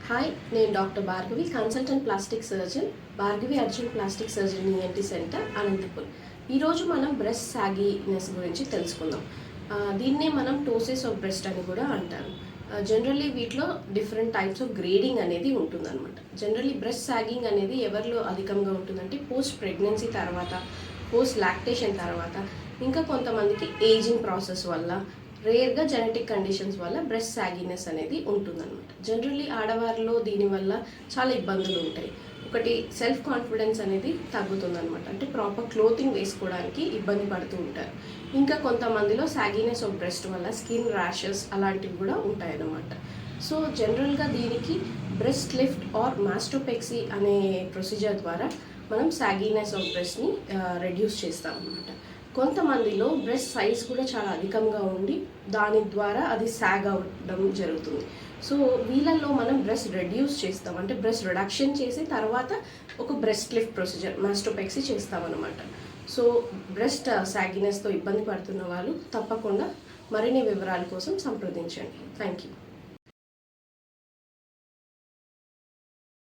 Hi, నేను doctor Bhargavi, consultant plastic surgeon, Bhargavi Arjun plastic surgery ENT centre, Anantapur. ఈరోజు మనం బ్రెస్ట్ సాగీనెస్ గురించి తెలుసుకుందాం. దీన్నే మనం టోసిస్ ఆఫ్ బ్రెస్ట్ అని కూడా అంటారు. జనరల్లీ వీటిలో డిఫరెంట్ టైప్స్ ఆఫ్ గ్రేడింగ్ అనేది ఉంటుందన్నమాట. జనరల్లీ బ్రెస్ట్ సాగింగ్ అనేది ఎవరిలో అధికంగా ఉంటుందంటే పోస్ట్ ప్రెగ్నెన్సీ తర్వాత, పోస్ట్ లాక్టేషన్ తర్వాత, ఇంకా కొంతమందికి ఏజింగ్ ప్రాసెస్ వల్ల, రేర్గా జెనెటిక్ కండిషన్స్ వల్ల బ్రెస్ట్ సాగినెస్ అనేది ఉంటుందన్నమాట. జనరల్లీ ఆడవారిలో దీనివల్ల చాలా ఇబ్బందులు ఉంటాయి. ఒకటి, సెల్ఫ్ కాన్ఫిడెన్స్ అనేది తగ్గుతుందన్నమాట. అంటే ప్రాపర్ క్లోతింగ్ వేసుకోవడానికి ఇబ్బంది పడుతూ ఉంటారు. ఇంకా కొంతమందిలో సాగినెస్ ఆఫ్ బ్రెస్ట్ వల్ల స్కిన్ ర్యాషెస్ అలాంటివి కూడా ఉంటాయన్నమాట. సో జనరల్గా దీనికి బ్రెస్ట్ లిఫ్ట్ ఆర్ మాస్టోపెక్సీ అనే ప్రొసీజర్ ద్వారా మనం సాగినెస్ ఆఫ్ బ్రెస్ట్ని రెడ్యూస్ చేస్తాం అన్నమాట. కొంతమందిలో బ్రెస్ట్ సైజ్ కూడా చాలా అధికంగా ఉండి దాని ద్వారా అది సాగ్ అవ్వడం జరుగుతుంది. సో వీళ్ళల్లో మనం బ్రెస్ట్ రెడ్యూస్ చేస్తాం, అంటే బ్రెస్ట్ రిడక్షన్ చేసి తర్వాత ఒక బ్రెస్ట్ లిఫ్ట్ ప్రొసీజర్ మాస్టోపెక్సీ చేస్తామన్నమాట. సో బ్రెస్ట్ సాగినెస్తో ఇబ్బంది పడుతున్న వాళ్ళు తప్పకుండా మరిన్ని వివరాల కోసం సంప్రదించండి. Thank you.